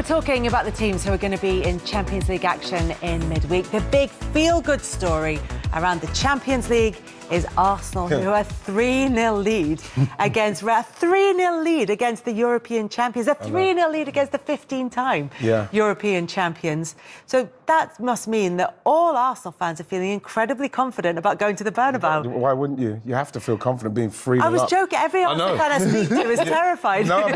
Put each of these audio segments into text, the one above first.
talking about the teams who are going to be in Champions League action in midweek. The big feel-good story around the Champions League is Arsenal, who are 3-0 lead against 3-0 lead against the European champions. A 3-0 lead against the 15-time European champions. So that must mean that all Arsenal fans are feeling incredibly confident about going to the Bernabeu. Why wouldn't you? You have to feel confident being 3-0 up. I was joking. Every Arsenal fan I speak to is terrified. No,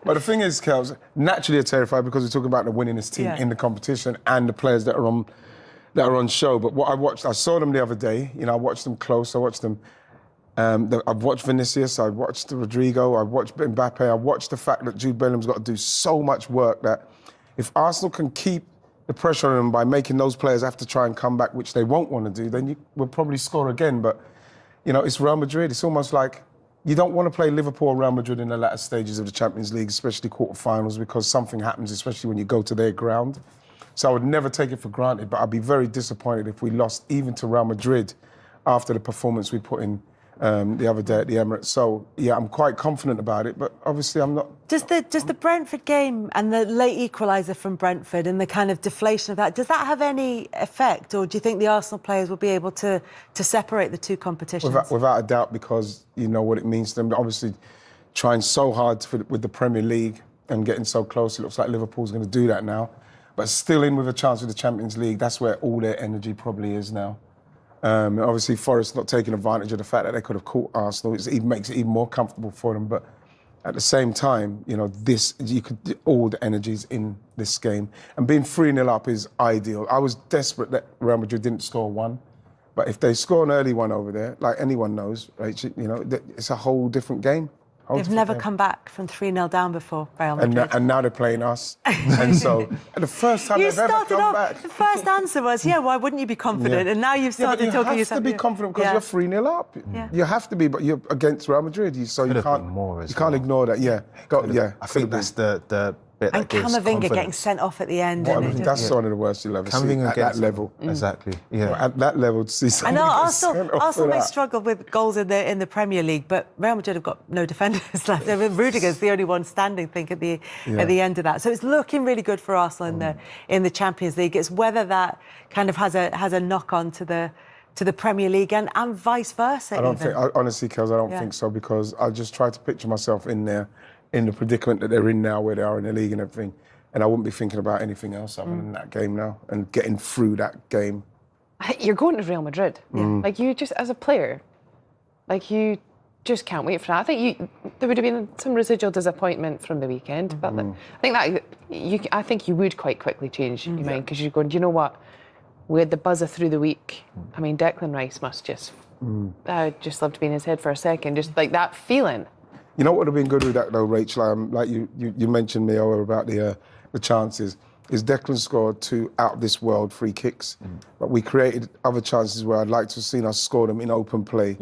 but the thing is, Kels, naturally you're terrified because we're talking about the winningest team in the competition and the players that are on show. But what I saw them the other day. You know, I watched them close. I watched them. I've watched Vinicius. I watched Rodrigo. I watched Mbappe. I watched the fact that Jude Bellingham's got to do so much work that if Arsenal can keep the pressure on them by making those players have to try and come back, which they won't want to do, then you will probably score again. But you know, it's Real Madrid. It's almost like you don't want to play Liverpool or Real Madrid in the latter stages of the Champions League, especially quarterfinals, because something happens, especially when you go to their ground. So I would never take it for granted, but I'd be very disappointed if we lost even to Real Madrid after the performance we put in the other day at the Emirates. So, yeah, I'm quite confident about it, but obviously I'm not... Does the Brentford game and the late equaliser from Brentford and the kind of deflation of that, does that have any effect, or do you think the Arsenal players will be able to separate the two competitions? Without a doubt, because you know what it means to them. Obviously, trying so hard with the Premier League and getting so close, it looks like Liverpool's going to do that now. But still in with a chance with the Champions League, that's where all their energy probably is now. Obviously, Forest not taking advantage of the fact that they could have caught Arsenal. It makes it even more comfortable for them. But at the same time, you know, all the energies in this game. And being 3-0 up is ideal. I was desperate that Real Madrid didn't score one. But if they score an early one over there, like anyone knows, right, you know, it's a whole different game. They've never come back from 3-0 down before, Real Madrid. And now they're playing us. And so, the first time they've ever come back... The first answer was, why wouldn't you be confident? And now you've started talking yourself... You have to be confident because you're 3-0 up. You have to be, but you're against Real Madrid, so you can't ignore that. I think that's the bit that gives Camavinga confidence. getting sent off at the end. That's one of the worst you'll ever see at that level. Exactly. At that level, to see I know somebody Arsenal may struggle with goals in the Premier League, but Real Madrid have got no defenders left. I mean, Rudiger's the only one standing, I think, at the end of that. So it's looking really good for Arsenal in the Champions League. It's whether that kind of has a knock on to the Premier League and vice versa. Honestly, Kels, I don't think so, because I just try to picture myself in there, in the predicament that they're in now, where they are in the league and everything, and I wouldn't be thinking about anything else other than that game now and getting through that game. You're going to Real Madrid. Like, you just, as a player, like, you just can't wait for that. I think there would have been some residual disappointment from the weekend, but I think you would quite quickly change your mind, because you're going, do you know what? We had the buzzer through the week. I mean, Declan Rice must just... I would just love to be in his head for a second, just like that feeling. You know what would have been good with that though, Rachel? Like you mentioned, Mayowa, about the chances. Is Declan scored 2 out-of-this-world free kicks, but we created other chances where I'd like to have seen us score them in open play.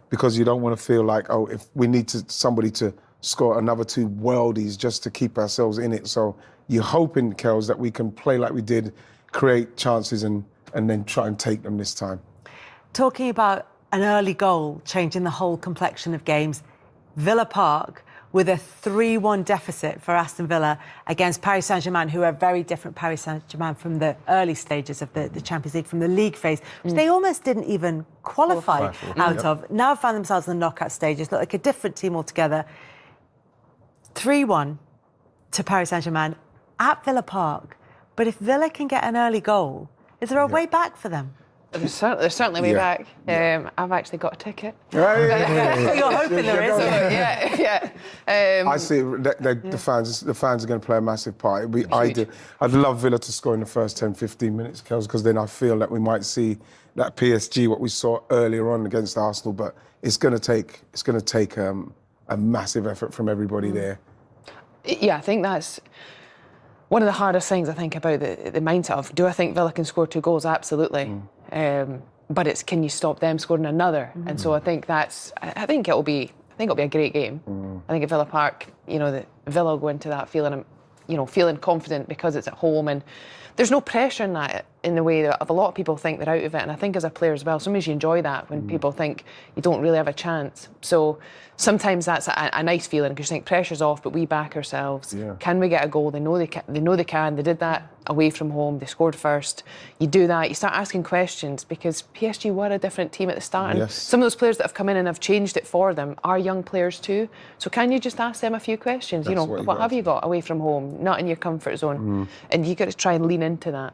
Because you don't want to feel like, if we need somebody to score another 2 worldies just to keep ourselves in it. So you're hoping, Kels, that we can play like we did, create chances and then try and take them this time. Talking about an early goal changing the whole complexion of games, Villa Park with a 3-1 deficit for Aston Villa against Paris Saint-Germain, who are very different Paris Saint-Germain from the early stages of the Champions League, from the league phase, which they almost didn't even qualify out of. Now found themselves in the knockout stages, look like a different team altogether. 3-1 to Paris Saint-Germain at Villa Park. But if Villa can get an early goal, is there a way back for them? There's certainly a way back. I've actually got a ticket. You're hoping there is. I see the fans are going to play a massive part. I'd love Villa to score in the first 10, 15 minutes, Kels, because then I feel that we might see that PSG, what we saw earlier on against Arsenal. But it's going to take a massive effort from everybody there. Yeah, I think that's one of the hardest things, I think, about the mindset of, do I think Villa can score 2 goals? Absolutely. But it's, can you stop them scoring another? And so I think it'll be a great game. I think at Villa Park, you know, Villa will go into that feeling feeling confident because it's at home, and there's no pressure in that in the way that a lot of people think they're out of it. And I think as a player as well, sometimes you enjoy that when people think you don't really have a chance. So sometimes that's a nice feeling because you think pressure's off, but we back ourselves. Yeah. Can we get a goal? They know they can. They did that away from home. They scored first. You do that, you start asking questions because PSG were a different team at the start. And some of those players that have come in and have changed it for them are young players too. So can you just ask them a few questions? That's What have you got away from home? Not in your comfort zone. And you got to try and lean into that.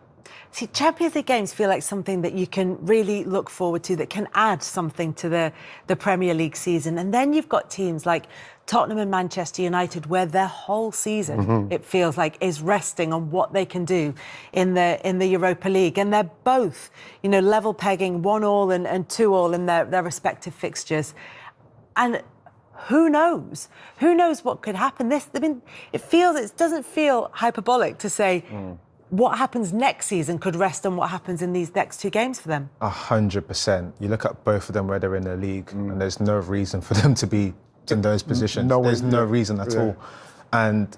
See, Champions League games feel like something that you can really look forward to, that can add something to the Premier League season. And then you've got teams like Tottenham and Manchester United, where their whole season, it feels like, is resting on what they can do in the Europa League. And they're both, level pegging 1-1 and 2-2 in their respective fixtures. And who knows? Who knows what could happen? It doesn't feel hyperbolic to say what happens next season could rest on what happens in these next two games for them. 100%. You look at both of them where they're in the league, and there's no reason for them to be in those positions. There's no reason at all. And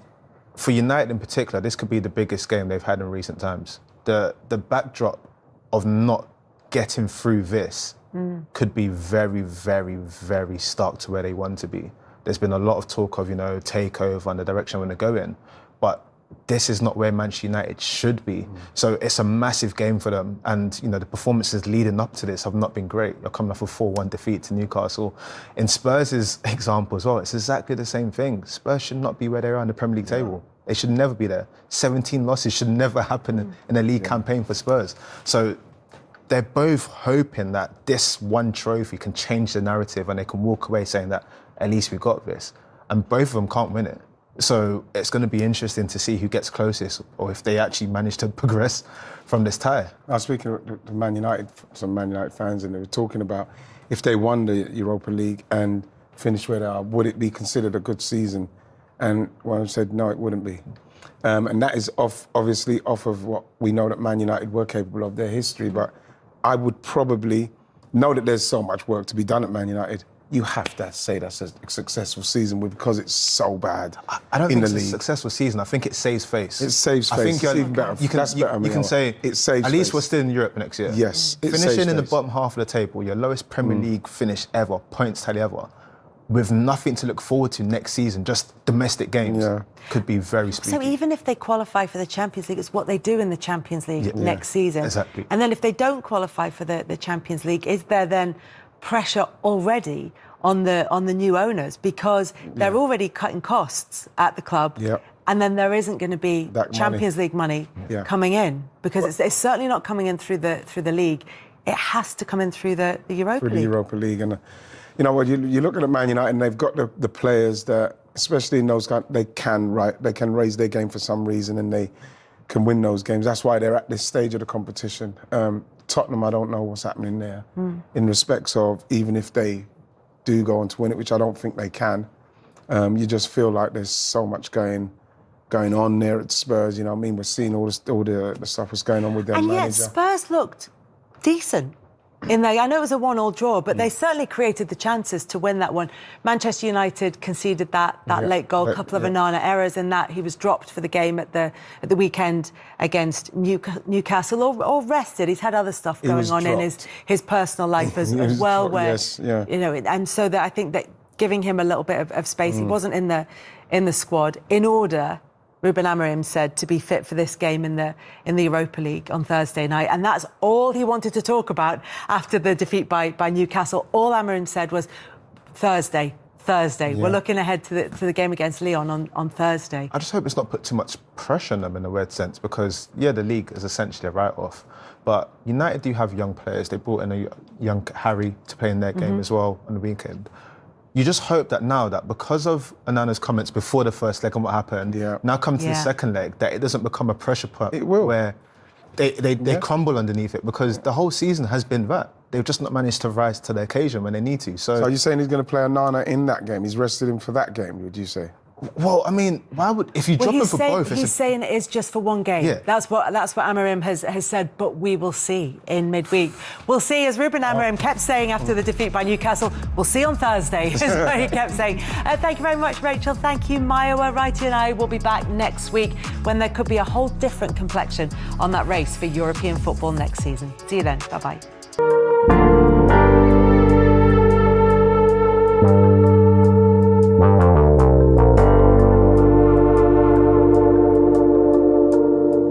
for United in particular, this could be the biggest game they've had in recent times. The backdrop of not getting through this could be very, very, very stark to where they want to be. There's been a lot of talk of, takeover and the direction when they go in, but this is not where Manchester United should be. So it's a massive game for them. And, the performances leading up to this have not been great. You're coming off a 4-1 defeat to Newcastle. In Spurs' example as well, it's exactly the same thing. Spurs should not be where they are in the Premier League table. They should never be there. 17 losses should never happen in a league campaign for Spurs. So they're both hoping that this one trophy can change the narrative and they can walk away saying that at least we got this. And both of them can't win it. So it's going to be interesting to see who gets closest or if they actually manage to progress from this tie. I was speaking to Man United, some Man United fans, and they were talking about if they won the Europa League and finished where they are, would it be considered a good season? And one said, no, it wouldn't be. And that is obviously off of what we know that Man United were capable of, their history. But I would probably know that there's so much work to be done at Man United. You have to say that's a successful season because it's so bad. I don't think it's league. a successful season. I think it saves face. It saves face. I think it's even better. You can say it saves at least face. we're still in Europe next year. Yes, it finishing saves in the face. bottom half of the table, your lowest Premier League finish ever, points tally ever, with nothing to look forward to next season, just domestic games, could be very spooky. So even if they qualify for the Champions League, it's what they do in the Champions League next season. Exactly. And then if they don't qualify for the Champions League, is there then pressure already on the new owners because they're already cutting costs at the club, and then there isn't going to be that Champions League money coming in because it's certainly not coming in through the league. It has to come in through the Europa League. Through the Europa League, and you look at Man United, and they've got the players that, especially in those guys, they can raise their game for some reason, and they can win those games. That's why they're at this stage of the competition. Tottenham, I don't know what's happening there in respects of even if they do go on to win it, which I don't think they can. You just feel like there's so much going on there at Spurs. We're seeing all the stuff that's going on with their manager. And yet Spurs looked decent in there. I know it was a 1-1 draw, but they certainly created the chances to win that one. Manchester United conceded that late goal, a couple of Onana errors in that. He was dropped for the game at the weekend against Newcastle, or rested. He's had other stuff going on in his personal life as well. And so that I think that giving him a little bit of space, he wasn't in the squad in order, Ruben Amorim said, to be fit for this game in the Europa League on Thursday night. And that's all he wanted to talk about after the defeat by Newcastle. All Amorim said was Thursday. We're looking ahead to the game against Lyon on Thursday. I just hope it's not put too much pressure on them in a weird sense because, the league is essentially a write-off. But United do have young players. They brought in a young Harry to play in their game as well on the weekend. You just hope that now that because of Onana's comments before the first leg and what happened, now come to the second leg, that it doesn't become a pressure point. It will. Where they crumble underneath it because the whole season has been that. They've just not managed to rise to the occasion when they need to. So are you saying he's going to play Onana in that game? He's rested him for that game, would you say? Well, I mean, why would if you drop him for both? He's saying it is just for one game. Yeah. That's what Amorim has said. But we will see in midweek. We'll see, as Ruben Amorim kept saying after the defeat by Newcastle. We'll see on Thursday. Is what he kept saying. Thank you very much, Rachel. Thank you, Mayowa. Wrighty and I will be back next week when there could be a whole different complexion on that race for European football next season. See you then. Bye bye.